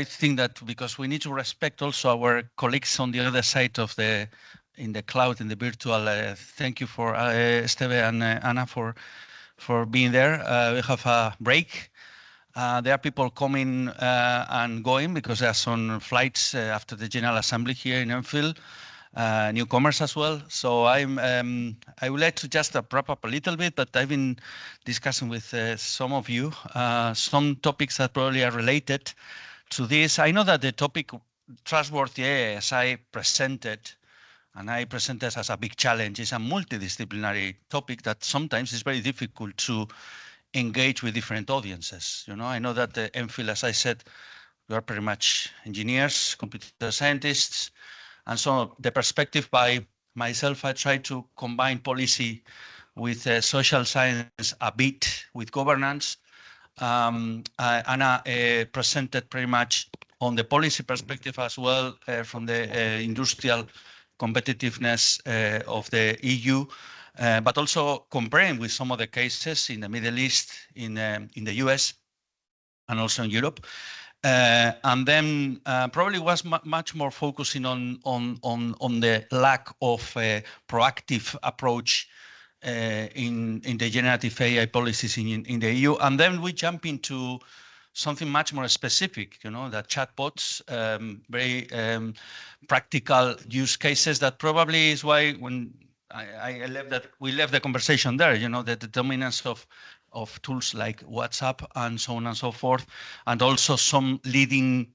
think that because we need to respect also our colleagues on the other side of in the cloud, in the virtual. Thank you for Esteve and Anna for being there. We have a break. There are people coming and going because there are some flights after the General Assembly here in Enfield. Newcomers as well. So I would like to just wrap up a little bit, but I've been discussing with some of you some topics that probably are related to this. I know that the topic trustworthy AI, as I presented, and I presented as a big challenge, is a multidisciplinary topic that sometimes is very difficult to engage with different audiences. You know, I know that the ENFIELD, as I said, we are pretty much engineers, computer scientists, and so the perspective by myself, I try to combine policy with social science a bit with governance. Anna presented pretty much on the policy perspective as well from the industrial competitiveness of the EU, but also comparing with some of the cases in the Middle East, in the US, and also in Europe. And then probably was much more focusing on the lack of proactive approach in the generative AI policies in the EU. And then we jump into something much more specific, you know, that chatbots, very practical use cases. That probably is why when I left that, we left the conversation there, you know, the dominance of tools like WhatsApp and so on and so forth, and also some leading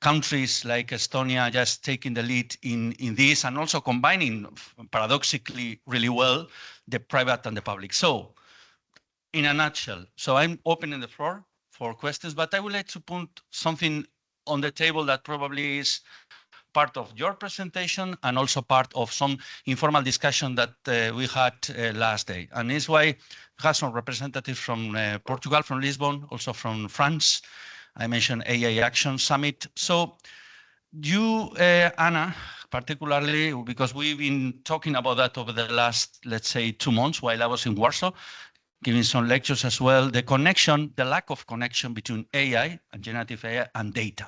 countries like Estonia just taking the lead in this, and also combining, paradoxically, really well, the private and the public. So in a nutshell, so I'm opening the floor for questions, but I would like to put something on the table that probably is part of your presentation and also part of some informal discussion that we had last day. And it's why we have some representatives from Portugal, from Lisbon, also from France. I mentioned AI Action Summit. So you, Anna, particularly, because we've been talking about that over the last, let's say, 2 months while I was in Warsaw, giving some lectures as well, the connection, the lack of connection between AI and generative AI and data.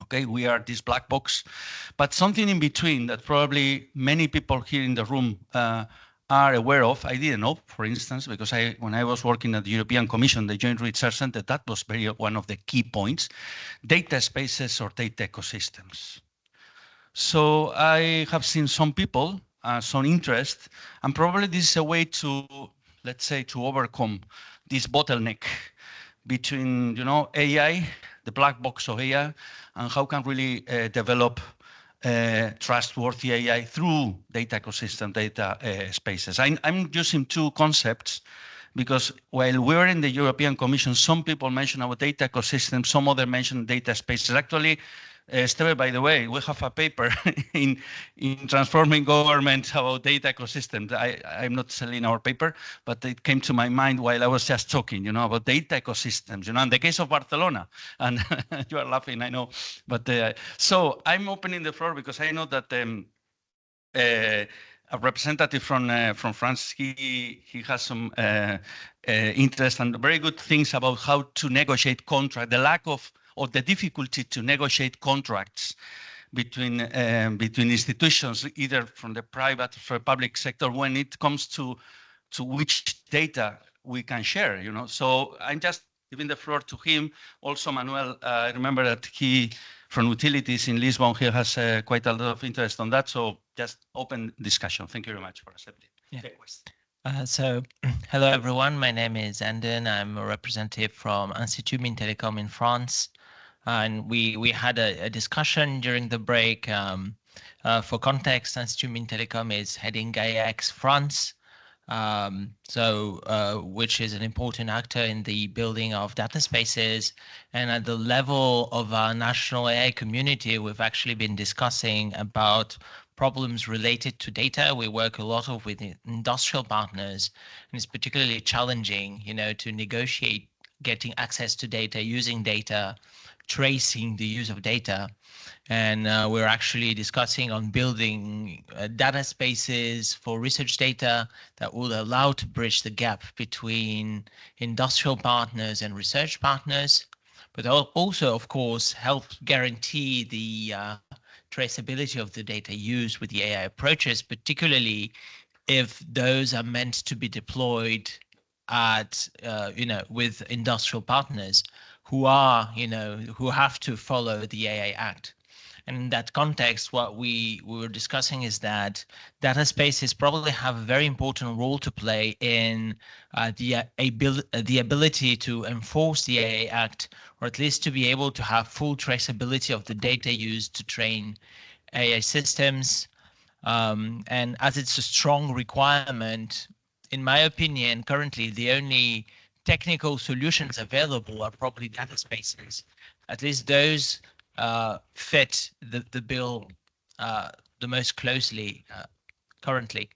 Okay, we are this black box, but something in between that probably many people here in the room are aware of. I didn't know, for instance, because when I was working at the European Commission, the Joint Research Center, that was one of the key points, data spaces or data ecosystems. So I have seen some people, some interest, and probably this is a way to, let's say, to overcome this bottleneck between, you know, AI, the black box of AI, and how can really develop trustworthy AI through data ecosystem, data spaces. I'm using 2 concepts because while we're in the European Commission, some people mention our data ecosystem, some other mention data spaces. Actually, Esteve, by the way, we have a paper in Transforming Government about data ecosystems. I'm not selling our paper, but it came to my mind while I was just talking, you know, about data ecosystems, you know, in the case of Barcelona. And you are laughing, I know. But so I'm opening the floor because I know that a representative from France, he has some interest and very good things about how to negotiate contract, the lack of, or the difficulty to negotiate contracts between institutions, either from the private or public sector, when it comes to which data we can share, you know. So I'm just giving the floor to him. Also, Manuel, I remember that he, from utilities in Lisbon, he has quite a lot of interest on that. So just open discussion. Thank you very much for accepting the request. So, hello everyone. My name is Anden. I'm a representative from Institut Mines Telecom in France. And we had a discussion during the break. For context, Institut Mines Telecom is heading GAIA-X France, which is an important actor in the building of data spaces. And at the level of our national AI community, we've actually been discussing about problems related to data. We work a lot with industrial partners, and it's particularly challenging, you know, to negotiate getting access to data, using data, tracing the use of data. And we're actually discussing on building data spaces for research data that will allow to bridge the gap between industrial partners and research partners. but also, of course, help guarantee the traceability of the data used with the AI approaches, particularly if those are meant to be deployed at with industrial partners who are who have to follow the AI Act. And in that context, what we were discussing is that data spaces probably have a very important role to play in the ability to enforce the AI Act, or at least to be able to have full traceability of the data used to train AI systems. And as it's a strong requirement, in my opinion, currently the only technical solutions available are probably data spaces. At least those fit the bill the most closely currently.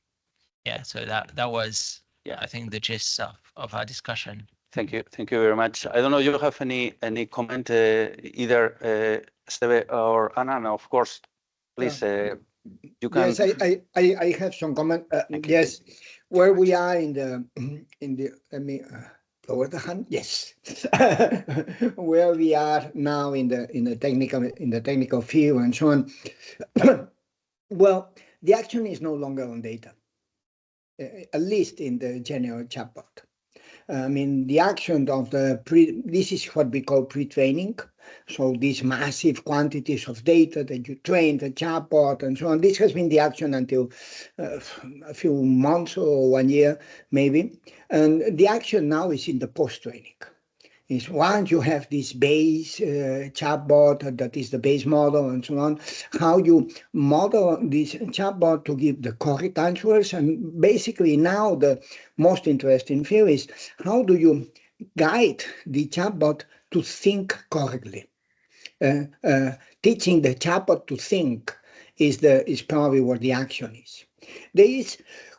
Yeah, so that was, I think, the gist of our discussion. Thank you very much. I don't know if you have any comment, either Esteve or Anna. No, of course, please. You can. Yes, I have some comment. Yes, where we are in the let me lower the hand. Yes, where we are now in the technical field and so on. Well, the action is no longer on data, at least in the general chatbot. I mean, the action of this is what we call pre-training. So these massive quantities of data that you train the chatbot and so on. This has been the action until a few months or 1 year, maybe. And the action now is in the post-training. Is once you have this base chatbot, that is the base model and so on, how you model this chatbot to give the correct answers. And basically now the most interesting field is how do you guide the chatbot to think correctly. Teaching the chatbot to think is probably what the action is. There is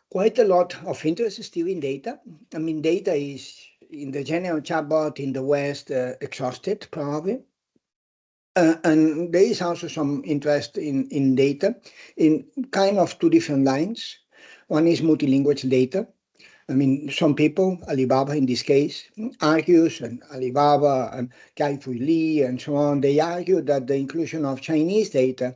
quite a lot of interest still in data. I mean, data is in the general chatbot in the West exhausted probably. And there is also some interest in data in kind of two different lines. One is multilingual data. I mean, some people, Alibaba in this case, argues, and Alibaba and Kai Fu Lee and so on, they argue that the inclusion of Chinese data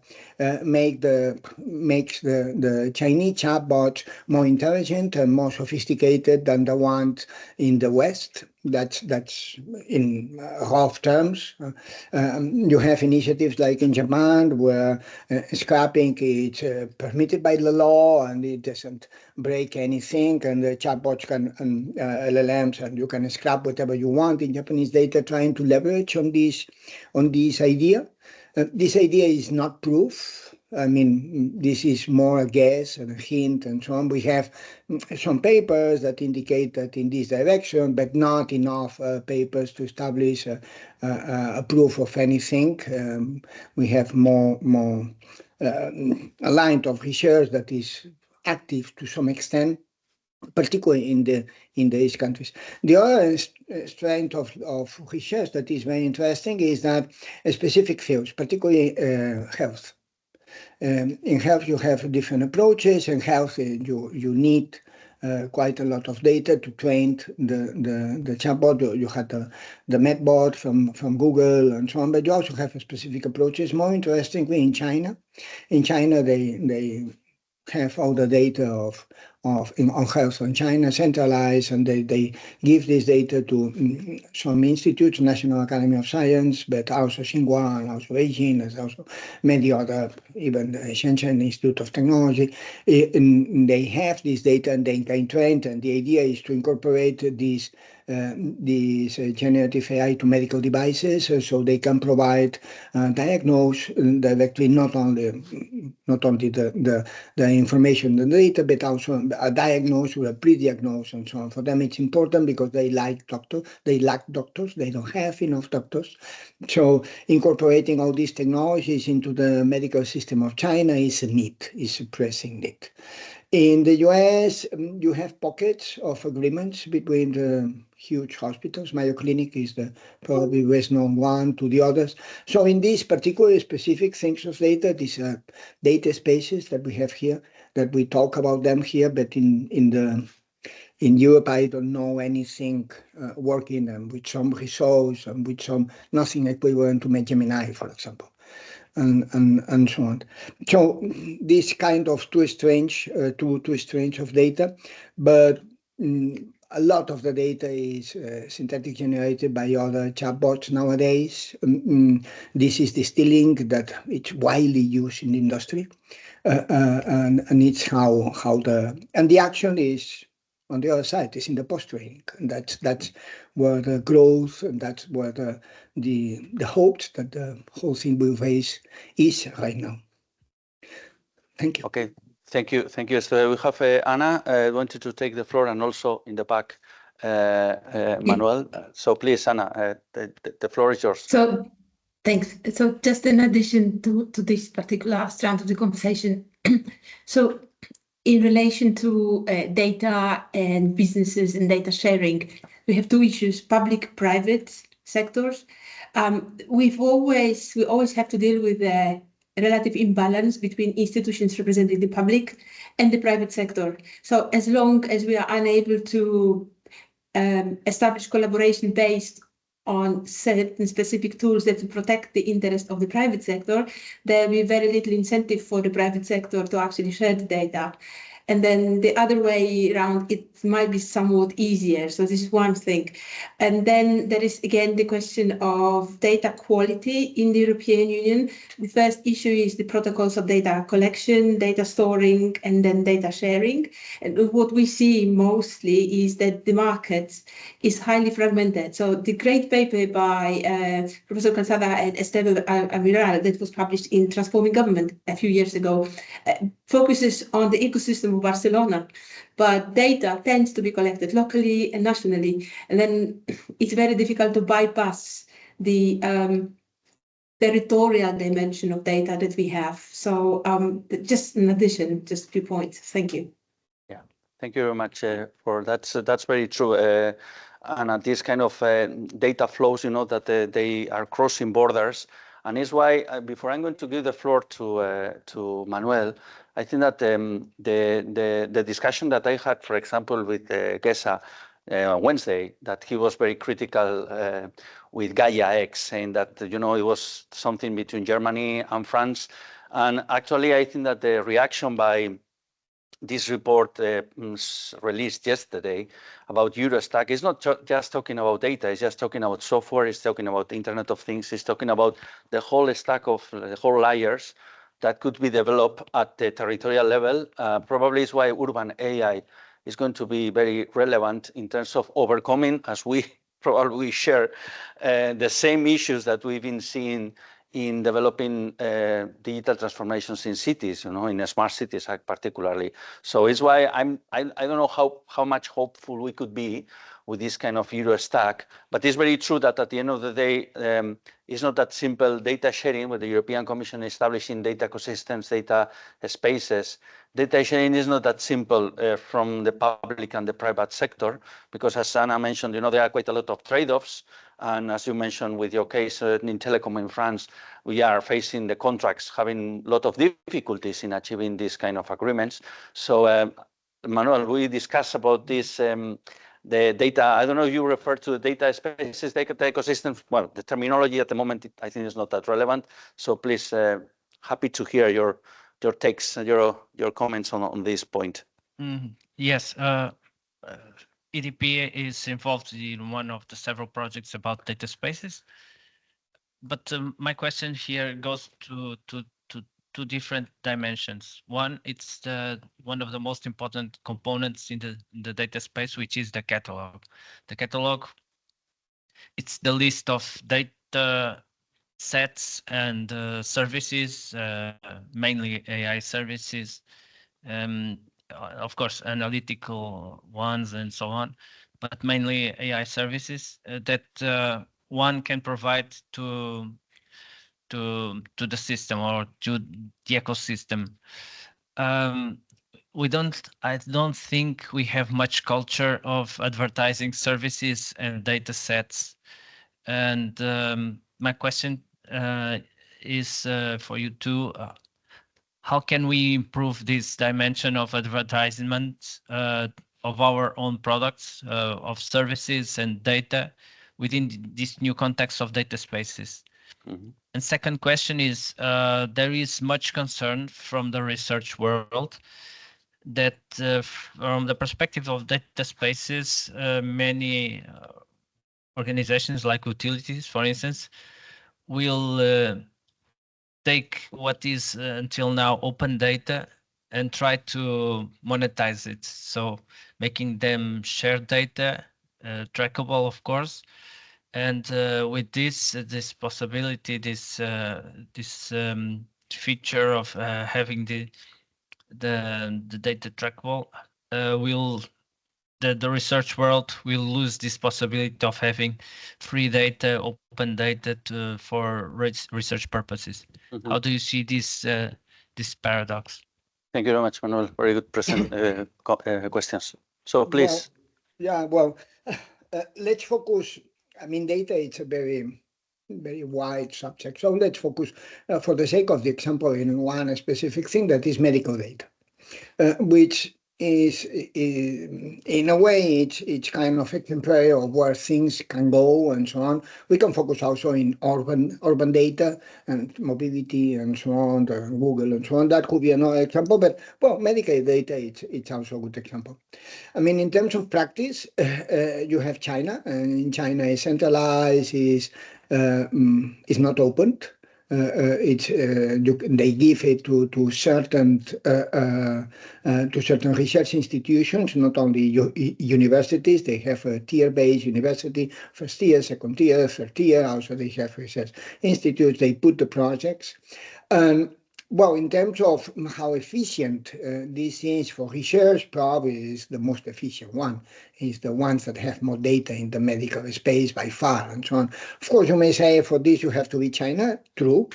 makes the Chinese chatbots more intelligent and more sophisticated than the ones in the West. That's in rough terms. You have initiatives like in Japan where scrapping is permitted by the law and it doesn't break anything, and the chatbots can LLMs, and you can scrap whatever you want in Japanese data, trying to leverage on this idea. This idea is not proof. I mean, this is more a guess and a hint and so on. We have some papers that indicate that in this direction, but not enough papers to establish a proof of anything. We have more a line of research that is active to some extent, particularly in the East countries. The other strength of research that is very interesting is that specific fields, particularly health. In health, you have different approaches. In health, you need quite a lot of data to train the chatbot. You had the MedBot from Google and so on, but you also have specific approaches. More interestingly, in China, they have all the data on health in China centralized, and they give this data to some institutes, National Academy of Science, but also Tsinghua and also Beijing, and also many other, even the Shenzhen Institute of Technology. And they have this data and they can train, and the idea is to incorporate these generative AI to medical devices, so they can provide diagnose directly not only the information and the data, but also a diagnose or a pre-diagnose and so on. For them, it's important because they lack doctors. They don't have enough doctors. So incorporating all these technologies into the medical system of China is a pressing need. In the US, you have pockets of agreements between the huge hospitals. Mayo Clinic is the probably best known one to the others. So in these particular specific things of data, these are data spaces that we have here, that we talk about them here, but in In Europe, I don't know anything working with some results and with some nothing equivalent to Gemini, for example, and so on. So this kind of too strange of data, but a lot of the data is synthetic generated by other chatbots nowadays. This is the stealing that it's widely used in the industry, and it's how the action is on the other side, is in the post-training, and that's where the growth and that's where the hopes that the whole thing will face is right now. Thank you. Okay, thank you, Esther. We have Anna wanted to take the floor, and also in the back, Manuel. So please, Anna, the floor is yours. So thanks. So just in addition to this particular strand of the conversation, so in relation to data and businesses and data sharing, we have two issues: public-private sectors. We always have to deal with the relative imbalance between institutions representing the public and the private sector. So as long as we are unable to establish collaboration based on certain specific tools that protect the interest of the private sector, there will be very little incentive for the private sector to actually share the data. And then the other way around, it might be somewhat easier. So this is one thing. And then there is, again, the question of data quality in the European Union. The first issue is the protocols of data collection, data storing, and then data sharing. And what we see mostly is that the market is highly fragmented. So the great paper by Professor Calzada and Esteban Amiral that was published in Transforming Government a few years ago focuses on the ecosystem of Barcelona, but data tends to be collected locally and nationally, and then it's very difficult to bypass the territorial dimension of data that we have. So just in addition, just a few points. Thank you. Yeah, thank you very much for that. So that's very true. And this kind of data flows, that they are crossing borders. And it's why, before I'm going to give the floor to Manuel, I think that the discussion that I had, for example, with Gesa on Wednesday, that he was very critical with Gaia X, saying that, it was something between Germany and France. And actually, I think that the reaction by this report released yesterday about Eurostack is not just talking about data, it's just talking about software, it's talking about the Internet of Things, it's talking about the whole stack of the whole layers that could be developed at the territorial level. Probably is why urban AI is going to be very relevant in terms of overcoming, as we probably share the same issues that we've been seeing in developing digital transformations in cities, in smart cities particularly. So it's why I don't know how much hopeful we could be with this kind of Eurostack, but it's very true that at the end of the day, it's not that simple data sharing with the European Commission establishing data ecosystems, data spaces. Data sharing is not that simple from the public and the private sector, because as Anna mentioned, there are quite a lot of trade-offs. And as you mentioned with your case in telecom in France, we are facing the contracts having a lot of difficulties in achieving these kind of agreements. So, Manuel, we discussed about this, the data. I don't know if you refer to the data spaces, data ecosystems. Well, the terminology at the moment, I think, is not that relevant. So please, happy to hear your takes, your comments on this point. Yes. EDP is involved in one of the several projects about data spaces. But my question here goes to two different dimensions. One, it's one of the most important components in the data space, which is the catalog. The catalog, it's the list of data sets and services, mainly AI services, of course, analytical ones and so on, but mainly AI services that one can provide to the system or to the ecosystem. I don't think we have much culture of advertising services and data sets. And my question is for you too. How can we improve this dimension of advertisement of our own products, of services and data within this new context of data spaces. And second question is, there is much concern from the research world that from the perspective of data spaces, many organizations like utilities, for instance, will take what is until now open data and try to monetize it. So making them share data, trackable, of course. And with this possibility, this feature of having the data trackable, the research world will lose this possibility of having free data, open data for research purposes. How do you see this paradox? Thank you very much, Manuel. Very good questions. So please. Let's focus. I mean, data is a very wide subject. So let's focus, for the sake of the example, in one specific thing, that is medical data, which is in a way it's kind of exemplary of where things can go and so on. We can focus also in urban data and mobility and so on, Google and so on. That could be another example, but well, medical data it's also a good example. I mean, in terms of practice, you have China, and in China is centralized, is not opened. They give it to certain research institutions, not only universities. They have a tier-based university, first tier, second tier, third tier. Also, they have research institutes. They put the projects. Well, in terms of how efficient this is for research, probably is the most efficient one. Is the ones that have more data in the medical space by far and so on. Of course, you may say for this you have to be China. True.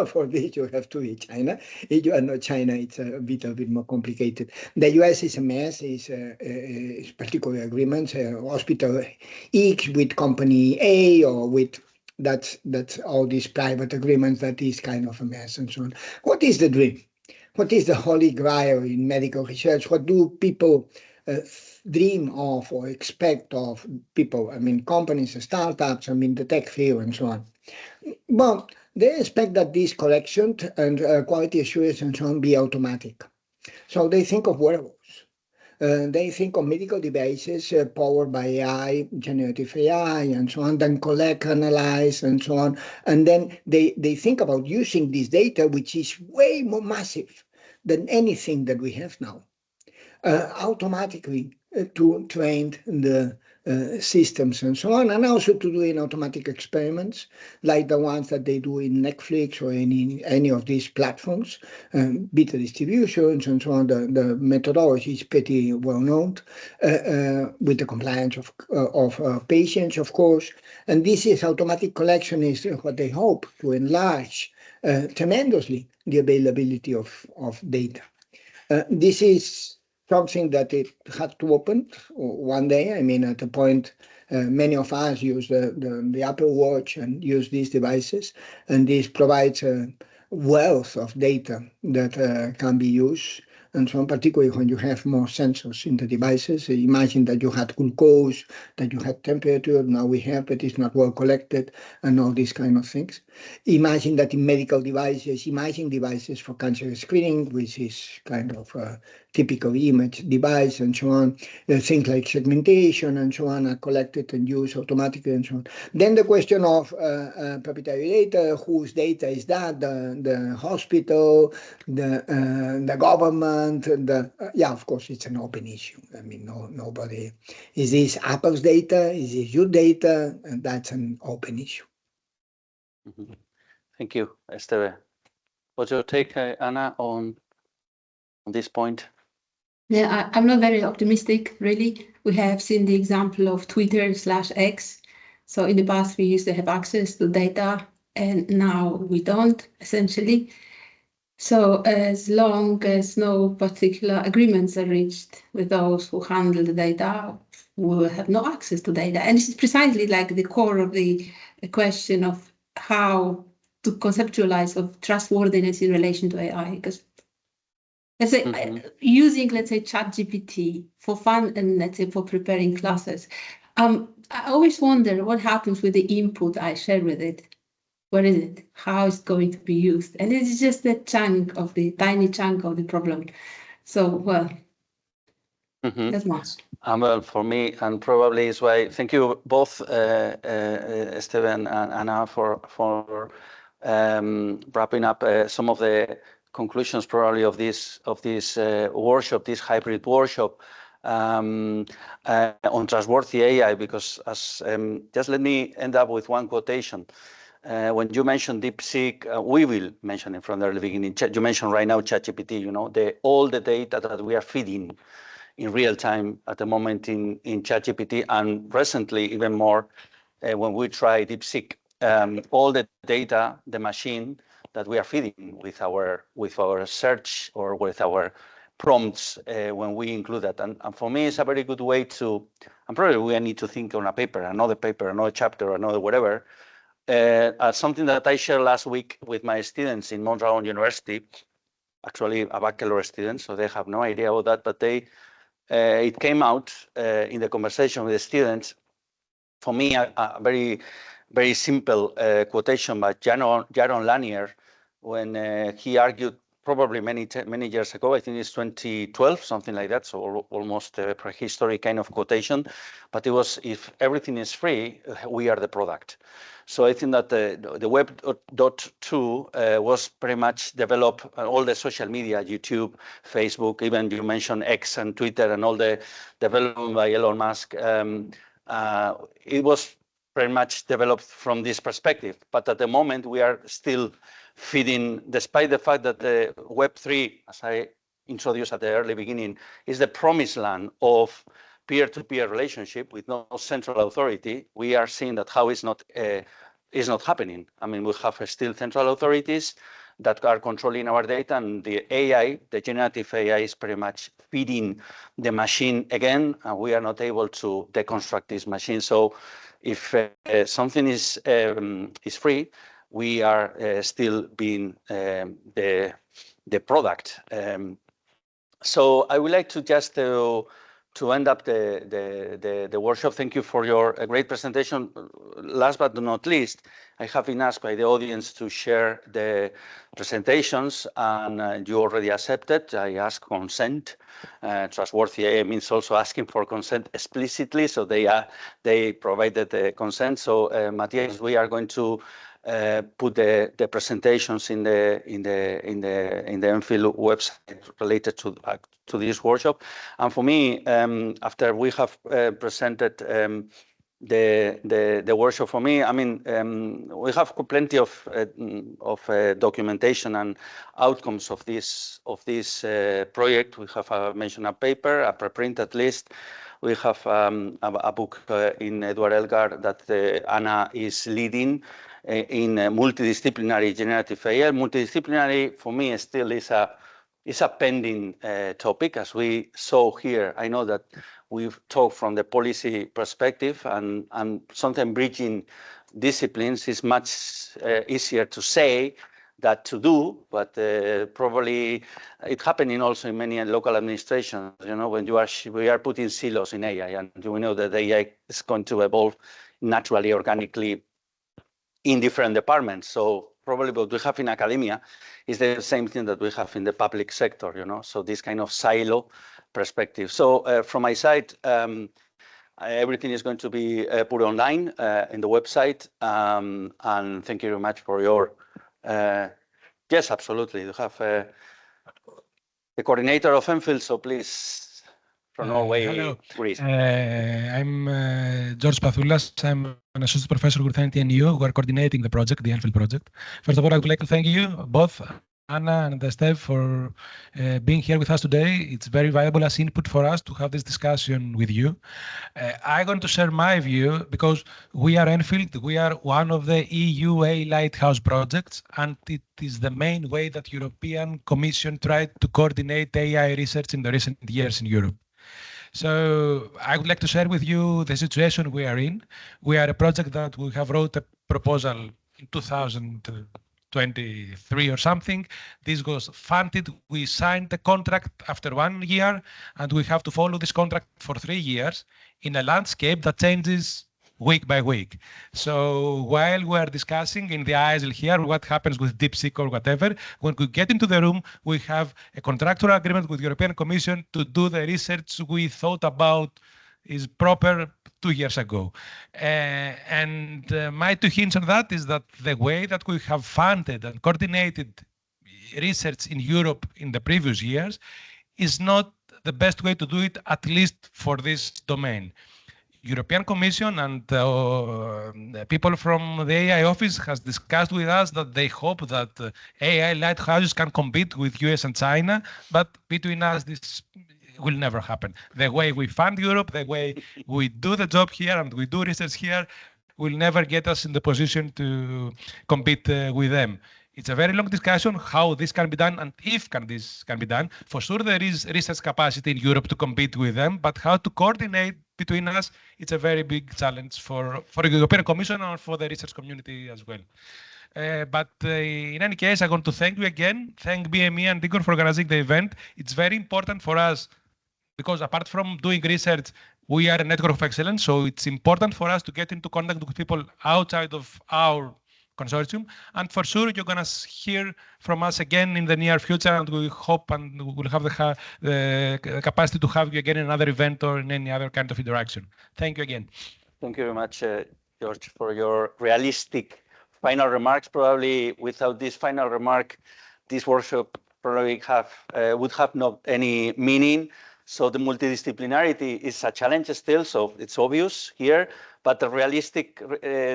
For this you have to be China. If you are not China, it's a bit more complicated. The US is a mess. Is particular agreements. Hospital X with company A or with. That's all these private agreements. That is kind of a mess and so on. What is the dream? What is the holy grail in medical research? What do people dream of or expect of people? I mean, companies, startups, I mean, the tech field and so on. Well, they expect that this collection and quality assurance and so on be automatic. So they think of wearables. They think of medical devices powered by AI, generative AI, and so on, then collect, analyze, and so on. And then they think about using this data, which is way more massive than anything that we have now, automatically to train the systems and so on, and also to do in automatic experiments like the ones that they do in Netflix or in any of these platforms, beta distributions and so on. The methodology is pretty well known, with the compliance of patients, of course. And this is automatic collection is what they hope to enlarge tremendously the availability of data. This is something that it had to open one day. I mean, at the point, many of us use the Apple Watch and use these devices, and this provides a wealth of data that can be used. And so, particularly when you have more sensors in the devices, imagine that you had glucose, that you had temperature, now we have, but it's not well collected, and all these kind of things. Imagine that in medical devices, imaging devices for cancer screening, which is kind of a typical image device and so on, things like segmentation and so on are collected and used automatically and so on. Then the question of proprietary data, whose data is that? The hospital, the government, yeah, of course, it's an open issue. I mean, nobody, is this Apple's data? Is this your data? And that's an open issue. Mm-hmm. Thank you, Esteve. What's your take, Anna, on this point? Yeah, I'm not very optimistic, really. We have seen the example of Twitter/X. So in the past, we used to have access to data, and now we don't, essentially. So as long as no particular agreements are reached with those who handle the data, we will have no access to data. And this is precisely like the core of the question of how to conceptualize of trustworthiness in relation to AI, because Let's say using, let's say, ChatGPT for fun and let's say for preparing classes. I always wonder what happens with the input I share with it. Where is it? How is it going to be used? And it's just a chunk of the tiny chunk of the problem. So, well, that's much. Well, for me, and probably is why. Thank you both, Esteban and Anna, for wrapping up some of the conclusions probably of this workshop, this hybrid workshop on trustworthy AI. Because as just let me end up with one quotation. When you mentioned DeepSeek, we will mention it from the early beginning. You mentioned right now ChatGPT. You know, all the data that we are feeding in real time at the moment in ChatGPT, and recently even more when we try DeepSeek. All the data, the machine that we are feeding with our search or with our prompts when we include that. And for me, it's a very good way to, and probably we need to think on a paper, another chapter, another whatever, something that I shared last week with my students in Montreal University, actually a baccalaureate student, so they have no idea about that, but it came out in the conversation with the students. For me, a very, very simple quotation by Jaron Lanier, when he argued probably many years ago, I think it's 2012, something like that, so almost a prehistoric kind of quotation, but it was, if everything is free, we are the product. So I think that the Web 2.2 was pretty much developed, all the social media, YouTube, Facebook, even you mentioned X and Twitter and all the development by Elon Musk. It was pretty much developed from this perspective. But at the moment, we are still feeding, despite the fact that the Web3, as I introduced at the early beginning, is the promised land of peer-to-peer relationship with no central authority. We are seeing that how is not happening. I mean, we have still central authorities that are controlling our data, and the AI, the generative AI, is pretty much feeding the machine again, and we are not able to deconstruct this machine. So, if something is free, we are still being the product. So I would like to just to end up the workshop. Thank you for your great presentation. Last but not least, I have been asked by the audience to share the presentations, and you already accepted. I ask consent. Trustworthy AI means also asking for consent explicitly, so they provided the consent. So Matthias, we are going to put the presentations in the ENFIELD website related to this workshop. And for me, after we have presented the workshop, for me, I mean, we have plenty of documentation and outcomes of this project. We have mentioned a paper, a preprint at least. We have a book in Edward Elgar that Anna is leading in multidisciplinary generative AI. Multidisciplinary, for me, still is a pending topic, as we saw here. I know that we've talked from the policy perspective, and sometimes bridging disciplines is much easier to say than to do, but probably it's happening also in many local administrations. You know, when we are putting silos in AI, and we know that AI is going to evolve naturally, organically in different departments. So probably what we have in academia is the same thing that we have in the public sector, you know, so this kind of silo perspective. So from my side, everything is going to be put online in the website, and thank you very much for your, yes, absolutely. You have the coordinator of ENFIELD, so please, from Norway, hello. Greece. I'm George Pathoulas. I'm an associate professor with NTNU. We're coordinating the project, the ENFIELD project. First of all, I would like to thank you both, Anna and Steph, for being here with us today. It's very valuable as input for us to have this discussion with you. I'm going to share my view because we are ENFIELD. We are one of the EUA Lighthouse projects, and it is the main way that European Commission tried to coordinate AI research in the recent years in Europe. So I would like to share with you the situation we are in. We are a project that we have wrote a proposal in 2000. 23 or something. This was funded. We signed the contract after 1 year, and we have to follow this contract for 3 years in a landscape that changes week by week. So while we are discussing in the ISL here what happens with DeepSeek or whatever, when we get into the room, we have a contractual agreement with the European Commission to do the research we thought about is proper 2 years ago. My 2 hints on that is that the way that we have funded and coordinated research in Europe in the previous years is not the best way to do it, at least for this domain. European Commission and people from the AI office has discussed with us that they hope that AI lighthouses can compete with US and China, but between us this will never happen. The way we fund Europe, the way we do the job here and we do research here will never get us in the position to compete with them. It's a very long discussion how this can be done and if this can be done. For sure, there is research capacity in Europe to compete with them, but how to coordinate between us, it's a very big challenge for the European Commission and for the research community as well. In any case, I want to thank you again. Thank BME and Igor for organizing the event. It's very important for us because apart from doing research, we are a network of excellence. So it's important for us to get into contact with people outside of our consortium. And for sure, you're going to hear from us again in the near future, and we hope and we'll have the capacity to have you again in another event or in any other kind of interaction. Thank you again. Thank you very much, George, for your realistic final remarks. Probably without this final remark, this workshop probably would have not any meaning. So the multidisciplinarity is a challenge still, so it's obvious here, but the realistic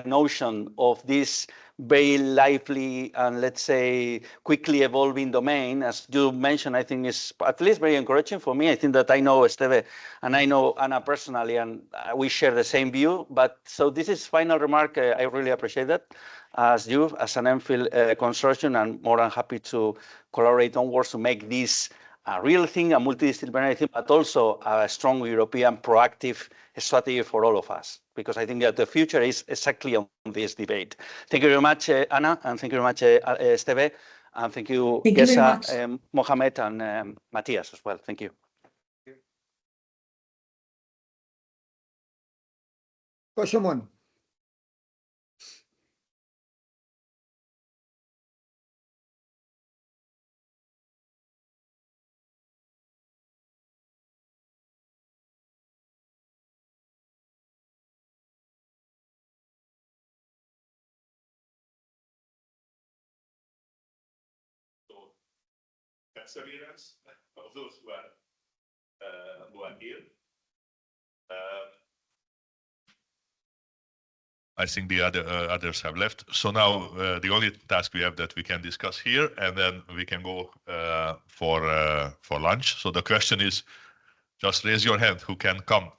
notion of this very lively and let's say quickly evolving domain, as you mentioned, I think is at least very encouraging for me. I think that I know Esteve and I know Anna personally, and we share the same view. But so this is final remark. I really appreciate that as you, as an ENFIELD consortium, and more than happy to collaborate onwards to make this a real thing, a multidisciplinary thing, but also a strong European proactive strategy for all of us, because I think that the future is exactly on this debate. Thank you very much, Anna, and thank you very much, Esteve, and thank you, Gesa, Mohamed, and Matthias as well. Thank you. Koshomon. Perseverance of those who are here. I think the others have left. So now the only task we have that we can discuss here, and then we can go for lunch. So the question is, just raise your hand who can come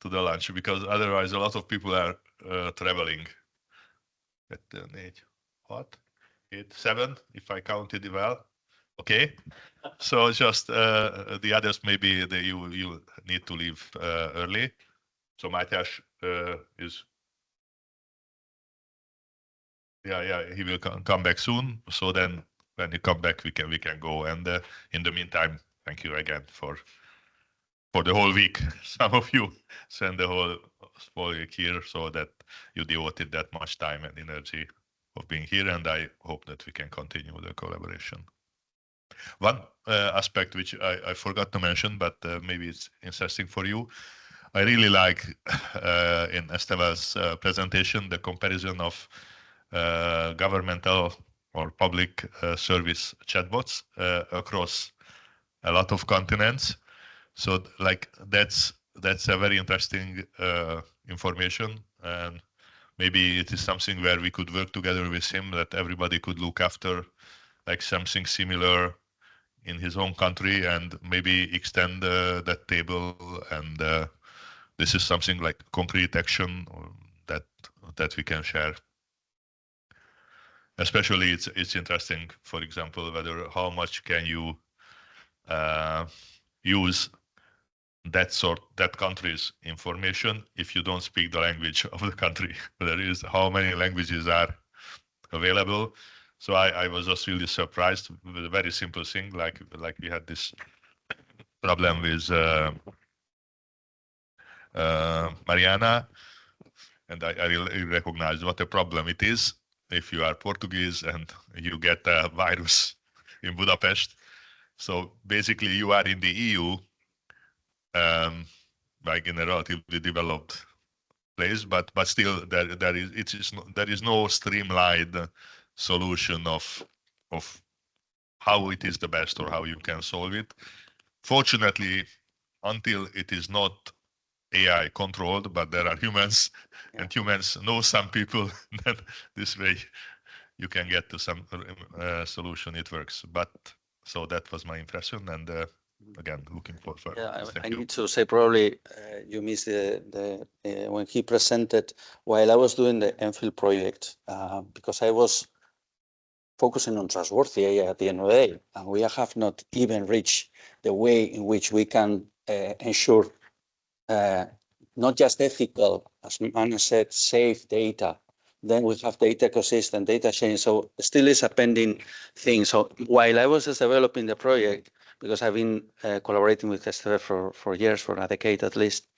to the lunch, because otherwise a lot of people are traveling. At 8, 7, if I counted well. Okay, so just the others, maybe you need to leave early. So Matthias is, he will come back soon. So then when you come back, we can go. And in the meantime, thank you again for the whole week. Some of you spent the whole week here, so that you devoted that much time and energy of being here. And I hope that we can continue the collaboration. One aspect which I forgot to mention, but maybe it's interesting for you. I really like in Esteva's presentation the comparison of governmental or public service chatbots across a lot of continents. So like that's a very interesting information, and maybe it is something where we could work together with him, that everybody could look after like something similar in his own country and maybe extend that table. And this is something like concrete action that we can share. Especially it's interesting, for example, whether how much can you use that country's information if you don't speak the language of the country. There is how many languages are available. So I was just really surprised with a very simple thing, like we had this problem with Mariana, and I really recognized what a problem it is if you are Portuguese and you get a virus in Budapest. So basically you are in the EU, like in a relatively developed place, but still there is no streamlined solution of how it is the best or how you can solve it. Fortunately, until it is not AI controlled, but there are humans, and humans know some people, then this way you can get to some solution. It works. But so that was my impression, and again, looking forward. Yeah, I need to say probably you missed the when he presented while I was doing the ENFIELD project, because I was focusing on trustworthy AI at the end of the day, and we have not even reached the way in which we can ensure not just ethical, as Anna said, safe data. Then we have data ecosystem, data sharing. So still is a pending thing. So while I was developing the project, because I've been collaborating with Esther for years, for a decade at least,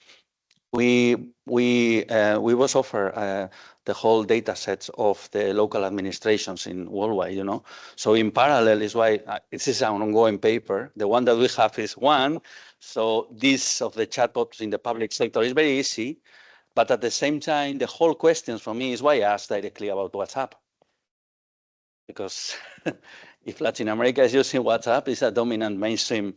we was offered the whole data sets of the local administrations in worldwide, you know. So in parallel is why this is an ongoing paper. The one that we have is one. So this of the chatbots in the public sector is very easy, but at the same time, the whole question for me is why I asked directly about WhatsApp. Because if Latin America is using WhatsApp, it's a dominant mainstream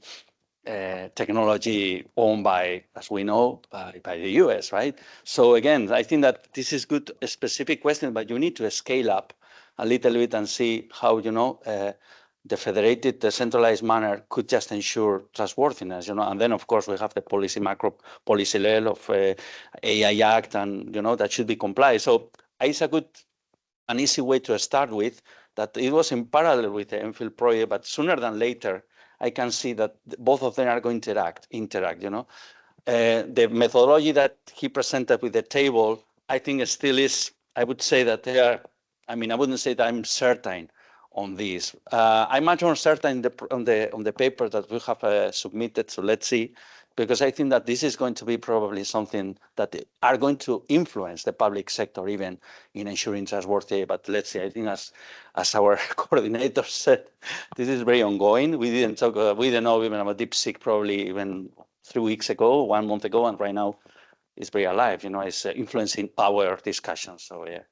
technology owned by, as we know, by the US, right? So again, I think that this is good, a specific question, but you need to scale up a little bit and see how, you know, the federated, decentralized manner could just ensure trustworthiness, you know, and then of course we have the policy macro policy level of AI Act, and you know that should be complied. So it's a good, an easy way to start with. That it was in parallel with the ENFIELD project, but sooner than later, I can see that both of them are going to interact. You know, the methodology that he presented with the table, I think it still is. I would say that they are. I mean, I wouldn't say that I'm certain on this. I'm much more certain on the paper that we have submitted. So let's see, because I think that this is going to be probably something that are going to influence the public sector even in ensuring trustworthy. But let's see. I think as our coordinator said, this is very ongoing. We didn't talk. We didn't know even about DeepSeek probably even 3 weeks ago, 1 month ago, and right now it's very alive. You know, it's influencing our discussions. So yeah.